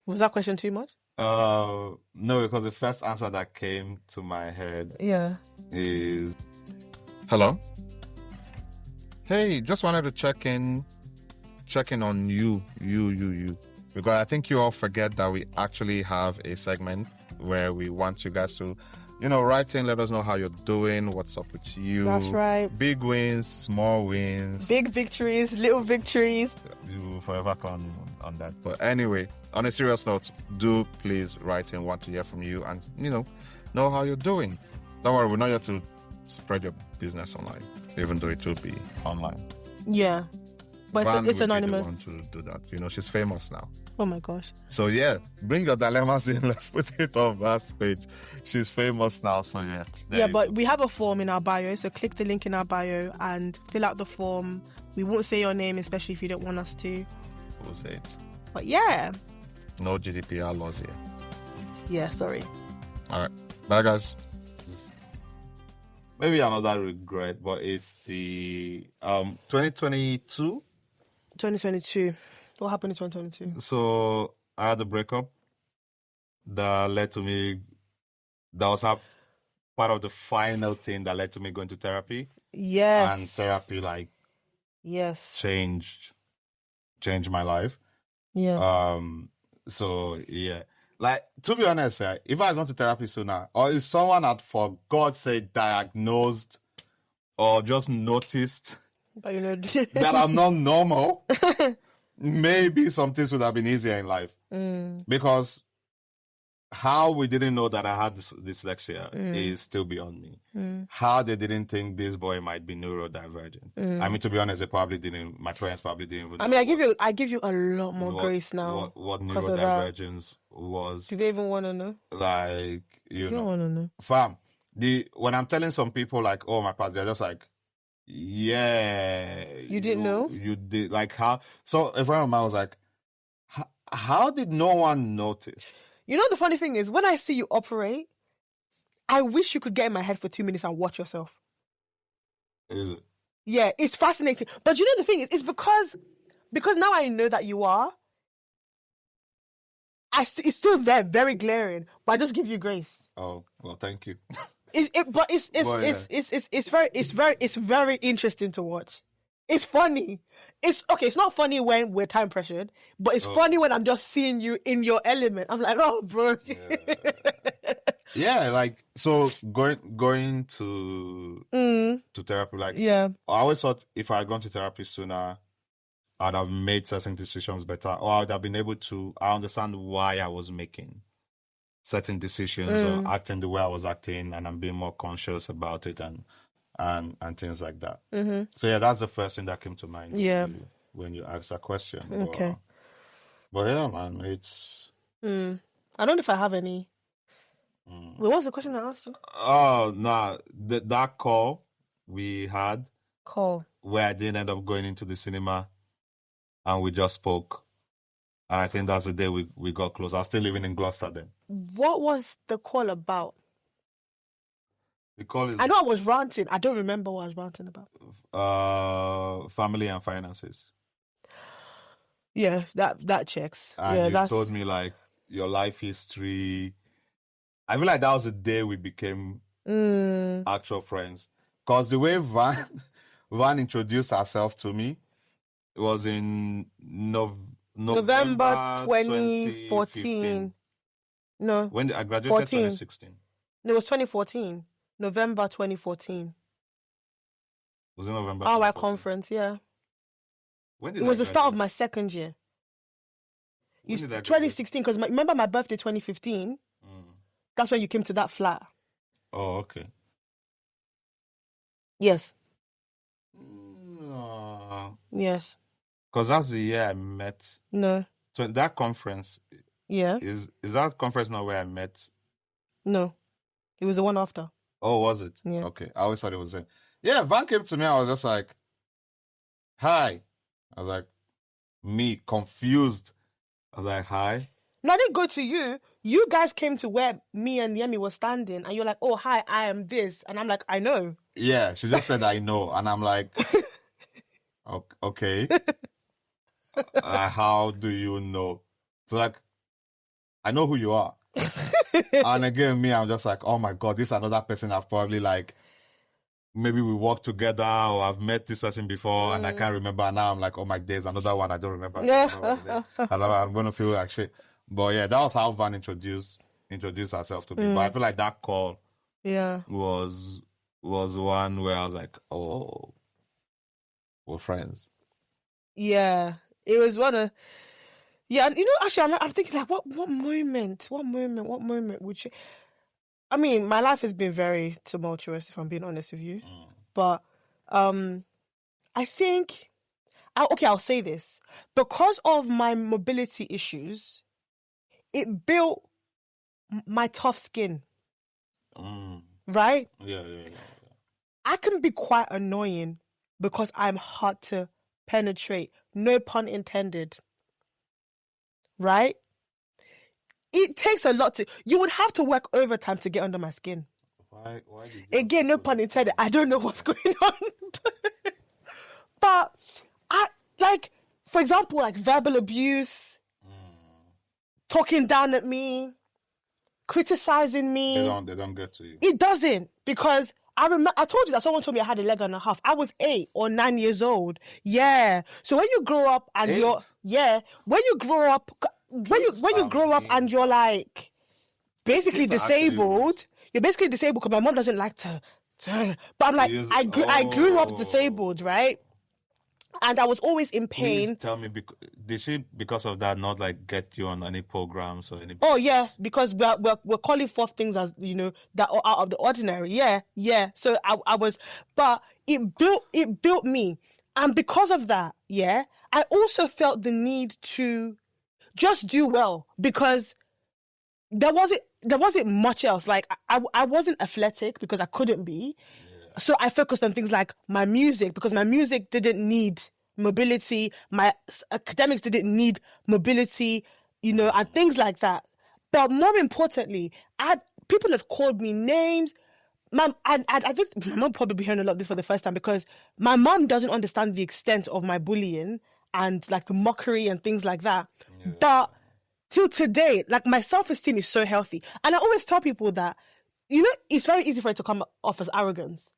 Was that question too much? No, because the first answer that came to my head is... Hello? Hey, just wanted to check in on you. Because I think you all forget that we actually have a segment where we want you guys to, write in, let us know how you're doing, what's up with you. That's right. Big wins, small wins. Big victories, little victories. You will forever come on that. But anyway, on a serious note, do please write in, want to hear from you and, know how you're doing. Don't worry, we're not here to spread your business online, even though it will be online. Yeah. But Van it's would be anonymous. the one to do that. She's famous now. Oh my gosh. So yeah, bring your dilemmas in. Let's put it on that page. She's famous now, so yeah. Yeah, but we have a form in our bio, so click the link in our bio and fill out the form. We won't say your name, especially if you don't want us to. We'll say it. But yeah. No GDPR laws here. Yeah, sorry. All right. Bye, guys. Maybe another regret, but it's the 2022. 2022. What happened in 2022? So I had a breakup that led to me. That was part of the final thing that led to me going to therapy. Yes. And therapy, yes, changed my life. Yes. So yeah, to be honest, if I had gone to therapy sooner, or if someone had, for God's sake, diagnosed or just noticed but that I'm not normal, maybe some things would have been easier in life. Because how we didn't know that I had dyslexia is still beyond me. How they didn't think this boy might be neurodivergent. I mean, to be honest, they probably didn't. My parents probably didn't even know. I mean, I give you a lot more grace now. What neurodivergence was. Do they even want to know? You don't want to know. Fam, when I'm telling some people, oh, my parents, they're just like, yeah. You didn't know? You did. How? So a friend of mine was like, how did no one notice? The funny thing is, when I see you operate, I wish you could get in my head for 2 minutes and watch yourself. Is it? Yeah, it's fascinating. But the thing is, it's because now I know that you are, it's still there, very glaring, but I just give you grace. Oh, well, thank you. It's very interesting to watch. It's funny. It's not funny when we're time pressured, but it's funny when I'm just seeing you in your element. I'm like, oh, bro. Yeah, so going to therapy, yeah. I always thought if I had gone to therapy sooner, I'd have made certain decisions better, or I would have been able to understand why I was making certain decisions or acting the way I was acting, and I'm being more conscious about it and things like that. So yeah, that's the first thing that came to mind. Yeah, when you asked that question. Okay. But yeah, man, it's. I don't know if I have any. Wait, what was the question I asked you? Oh no, that call we had. Where I didn't end up going into the cinema, and we just spoke. And I think that's the day we got close. I was still living in Gloucester then. What was the call about? The call is... I know I was ranting. I don't remember what I was ranting about. Family and finances. Yeah, that checks. And you told me your life history. I feel like that was the day we became actual friends. Because the way Van introduced herself to me, it was in November 2014. No. When I graduated 2016. No, it was 2014. November 2014. Was it November? Our conference, yeah. When did it was the start of my second year. 2016, because remember my birthday 2015? That's when you came to that flat. Oh, okay. Yes. No. Yes. Because that's the year I met. No. So that conference. Yeah. Is that conference not where I met? No. It was the one after. Oh, was it? Yeah. Okay. I always thought it was there. Yeah, Van came to me. I was just like, hi. I was like, me, confused. I was like, hi. No, I didn't go to you. You guys came to where me and Yemi were standing, and you're like, oh, hi, I am this. And I'm like, I know. Yeah, she just said, I know. And I'm like, Okay. How do you know? So like, I know who you are. And again, me, I'm just like, oh my God, this is another person I've probably like, maybe we worked together or I've met this person before and I can't remember. And now I'm like, oh my days, another one I don't remember. I'm going to feel like shit. But yeah, that was how Van introduced herself to me. But I feel like that call was one where I was like, oh, we're friends. Yeah, it was one of... Yeah, and actually, I'm thinking like, what moment would you... I mean, my life has been very tumultuous, if I'm being honest with you. But I think... I'll say this. Because of my mobility issues, it built my tough skin. Right? Yeah. I can be quite annoying because I'm hard to penetrate. No pun intended. Right? It takes a lot to... You would have to work overtime to get under my skin. Why did you... Again, no pun intended. I don't know what's going on. But, for example, like verbal abuse, talking down at me, criticizing me. They don't get to you. It doesn't, because I told you that someone told me I had a leg and a half. I was 8 or 9 years old. Yeah. So when you grow up and when you grow up and you're like basically disabled, you're basically disabled because my mom doesn't like to. But I'm like, I grew up disabled, right? And I was always in pain. Please tell me, did she, because of that, not like get you on any programs or any... Oh yeah, because we're calling forth things as, that are out of the ordinary. Yeah. So I was, but it built me, and because of that, I also felt the need to just do well, because there wasn't much else. Like I wasn't athletic because I couldn't be. So I focused on things like my music, because my music didn't need mobility. My academics didn't need mobility, and things like that. But more importantly, people had called me names. I think my mom probably be hearing a lot of this for the first time, because my mom doesn't understand the extent of my bullying and like the mockery and things like that. Yeah. But till today, like my self-esteem is so healthy. And I always tell people that, it's very easy for it to come off as arrogance.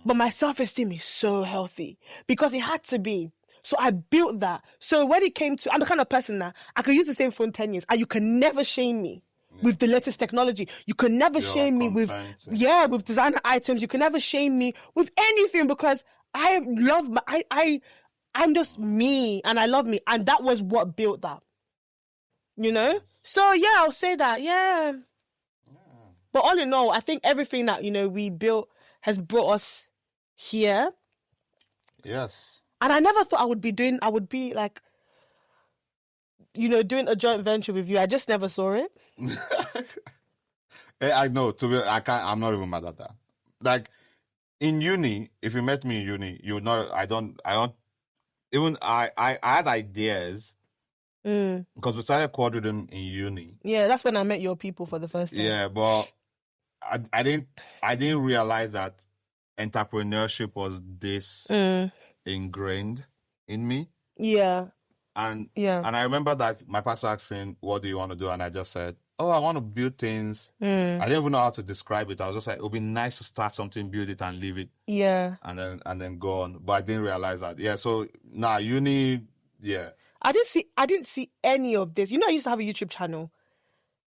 But my self-esteem is so healthy because it had to be. So I built that. So when it came to... I'm the kind of person that I could use the same phone 10 years and you can never shame me with the latest technology. You can never shame me with designer items. You can never shame me with anything, because I love... I'm just me and I love me. And that was what built that. So yeah, I'll say that. Yeah. But all in all, I think everything that, we built has brought us here. Yes. And I never thought I would be doing like, doing a joint venture with you. I just never saw it. I know. I'm not even mad at that. Like in uni, if you met me in uni, you would not. I had ideas. Because we started coordinating in uni. Yeah, that's when I met your people for the first time. Yeah, but I didn't realize that entrepreneurship was this ingrained in me. Yeah. And I remember that my pastor asked me, what do you want to do? And I just said, I want to build things. I didn't even know how to describe it. I was just like, it would be nice to start something, build it and leave it. Yeah. And then go on. But I didn't realize that. Yeah, so uni, yeah. I didn't see any of this. I used to have a YouTube channel.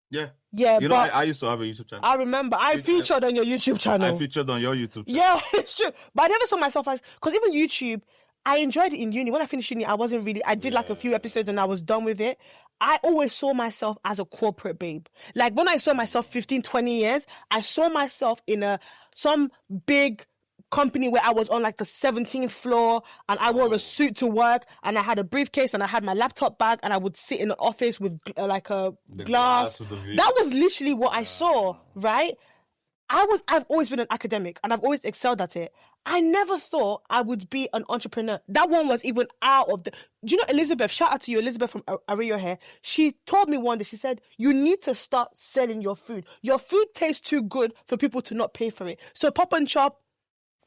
Yeah. Yeah, but I used to have a YouTube channel. I remember. I featured on your YouTube channel. I featured on your YouTube channel. Yeah, it's true. But I never saw myself as... Because even YouTube, I enjoyed it in uni. When I finished uni, I did like a few episodes and I was done with it. I always saw myself as a corporate babe. Like when I saw myself 15, 20 years, I saw myself in some big company where I was on like the 17th floor and I wore a suit to work and I had a briefcase and I had my laptop bag and I would sit in an office with like a glass. That was literally what I saw, right? I've always been an academic and I've always excelled at it. I never thought I would be an entrepreneur. That one was even out of the... Do you know Elizabeth? Shout out to you, Elizabeth from Ario here. She told me one day, she said, you need to start selling your food. Your food tastes too good for people to not pay for it. So Pop and Chop,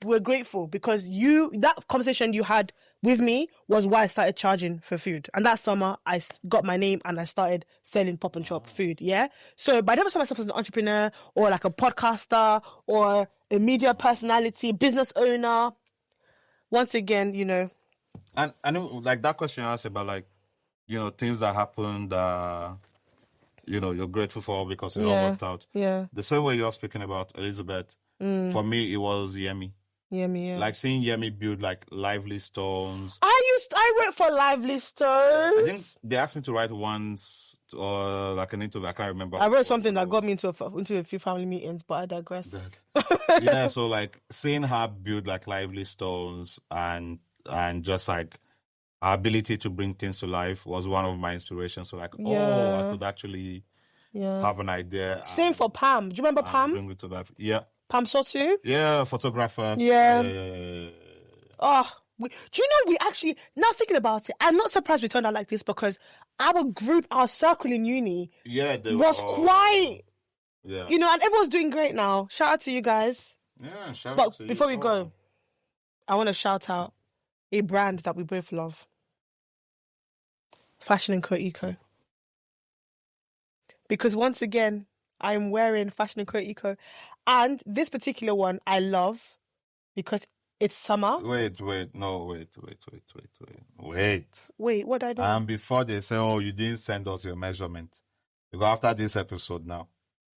we're grateful because that conversation you had with me was why I started charging for food. And that summer, I got my name and I started selling pop and chop food, yeah? So, but I never saw myself as an entrepreneur or like a podcaster or a media personality, business owner. Once again, you know. And I know, like, that question you asked about, like, you know, things that happened, you know, you're grateful for because it all worked out. Yeah. The same way you're speaking about Elizabeth, for me, it was Yemi. Yemi, yeah. Like seeing Yemi build like Lively Stones. I wrote for Lively Stones. I think they asked me to write once or like an interview. I can't remember. I wrote something that got me into a few family meetings, but I digress. Yeah, so like seeing her build like Lively Stones and just like her ability to bring things to life was one of my inspirations. So like, I could actually have an idea. Same for Pam. Do you remember Pam? Bring it to life. Yeah. Pam Sotu? Yeah, photographer. Yeah. Oh, do you know we actually, now thinking about it, I'm not surprised we turned out like this because our group, our circle in uni was quite, you know, and everyone's doing great now. Shout out to you guys. Yeah, shout out to you. But before we go, I want to shout out a brand that we both love. Fashion & Co. Eco. Because once again, I'm wearing Fashion & Co. Eco. And this particular one I love because it's summer. Wait, what did I do? And before they say, you didn't send us your measurement. Because after this episode now,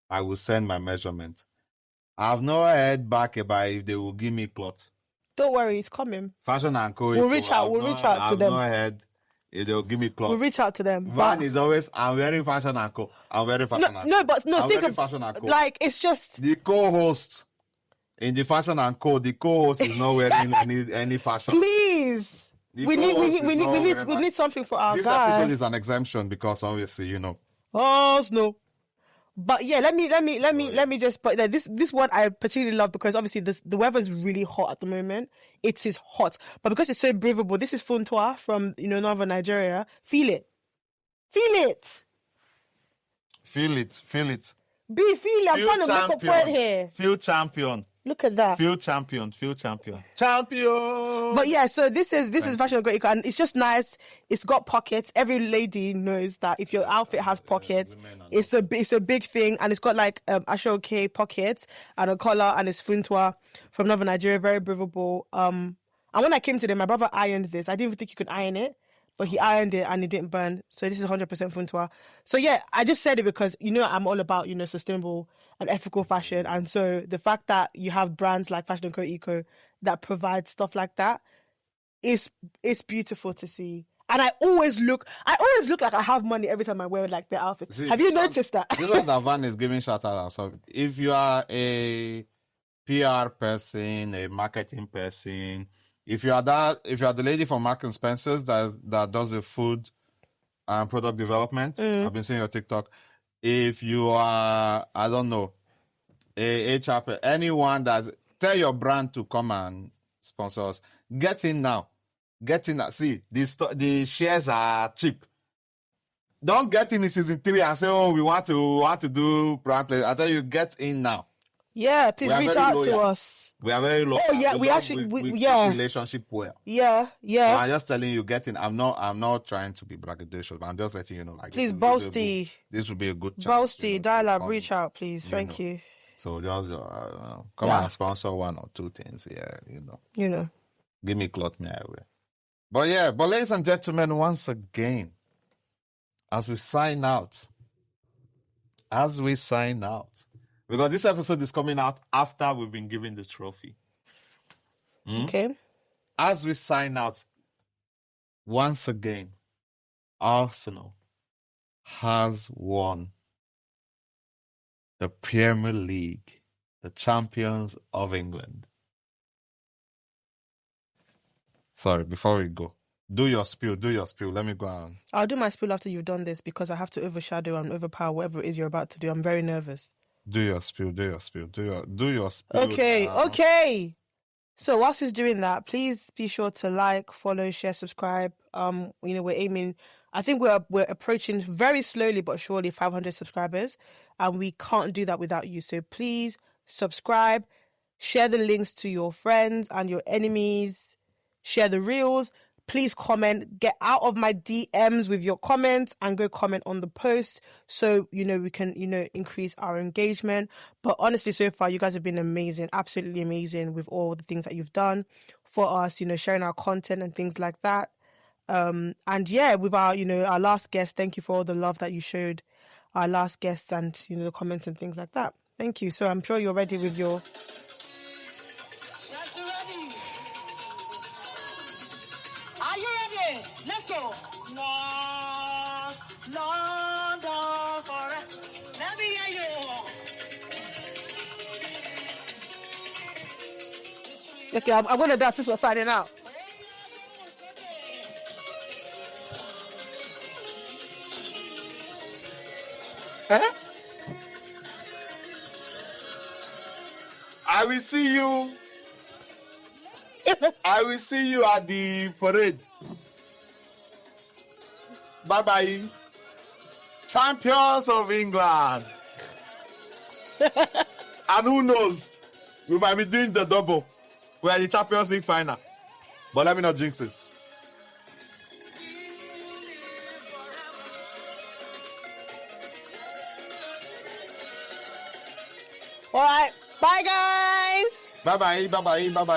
I will send my measurement. I've not heard back about if they will give me cloth. Don't worry, it's coming. Fashion & Co. We'll reach out to them. I've not heard if they'll give me cloth. We'll reach out to them. Van is always, I'm wearing Fashion & Co. I'm wearing Fashion & Co. No, think of Fashion & Co. Like, it's just... The co-host in the Fashion & Co. The co-host is not wearing any fashion. Please. We need something for our guy. This episode is an exemption because obviously, you know. Oh, no. But yeah, let me just. But this one I particularly love because obviously the weather is really hot at the moment. It is hot, but because it's so breathable, this is Funtua from northern Nigeria. Feel it. Feel it. Feel it. I'm trying to make a point here. Feel champion. Look at that. Feel champion. Champion. But yeah, so this is Fashion & Co. Eco, and it's just nice. It's got pockets. Every lady knows that if your outfit has pockets, it's a big thing, and it's got like Ashoke pockets and a collar, and it's Funtua from Northern Nigeria, very breathable. And when I came to them, my brother ironed this. I didn't even think you could iron it, but he ironed it and it didn't burn. So this is 100% Funtua. So yeah, I just said it because I'm all about sustainable and ethical fashion, and so the fact that you have brands like Fashion & Co. Eco that provide stuff like that is beautiful to see. And I always look like I have money every time I wear like their outfits. Have you noticed that? This is that Van is giving shout out. So if you are a PR person, a marketing person, if you are the lady from Marks and Spencer's that does the food and product development, I've been seeing your TikTok. If you are, I don't know, a HR, anyone tell your brand to come and sponsor us. Get in now. See, the shares are cheap. Don't get in season 3 and say, we want to do brand play. I tell you, get in now. Yeah, please reach out to us. We are very low. Oh yeah, we keep relationship well. Yeah. I'm just telling you, get in. I'm not trying to be braggadocious, but I'm just letting you know. Like, please, Boasty. This would be a good chance. Boasty, dial-up, reach out, please. Thank you. So just come and sponsor 1 or 2 things. Yeah, Give me cloth, me I wear. But ladies and gentlemen, once again, as we sign out, because this episode is coming out after we've been given the trophy. Okay. As we sign out, once again, Arsenal has won the Premier League, the champions of England. Sorry, before we go, do your spiel. Let me go on. I'll do my spiel after you've done this because I have to overshadow and overpower whatever it is you're about to do. I'm very nervous. Do your spiel. Do your spiel. Okay. So whilst he's doing that, please be sure to like, follow, share, subscribe. We're aiming. I think we're approaching very slowly but surely 500 subscribers, and we can't do that without you. So please subscribe, Share the links to your friends and your enemies. Share the reels. Please comment. Get out of my DMs with your comments and go comment on the post so, we can, increase our engagement. But honestly, so far, you guys have been amazing, absolutely amazing with all the things that you've done for us, sharing our content and things like that. And yeah, with our, our last guest, thank you for all the love that you showed our last guests and, the comments and things like that. Thank you. So I'm sure you're ready with your... Are you ready? Let's go. London forever. Let me hear you. Okay, I'm going to dance since we're signing out. Huh? I will see you. I will see you at the parade. Bye-bye. Champions of England. And who knows? We might be doing the double. We are the Champions League final. But let me not jinx it. All right. Bye, guys. Bye-bye. Bye-bye. Bye-bye.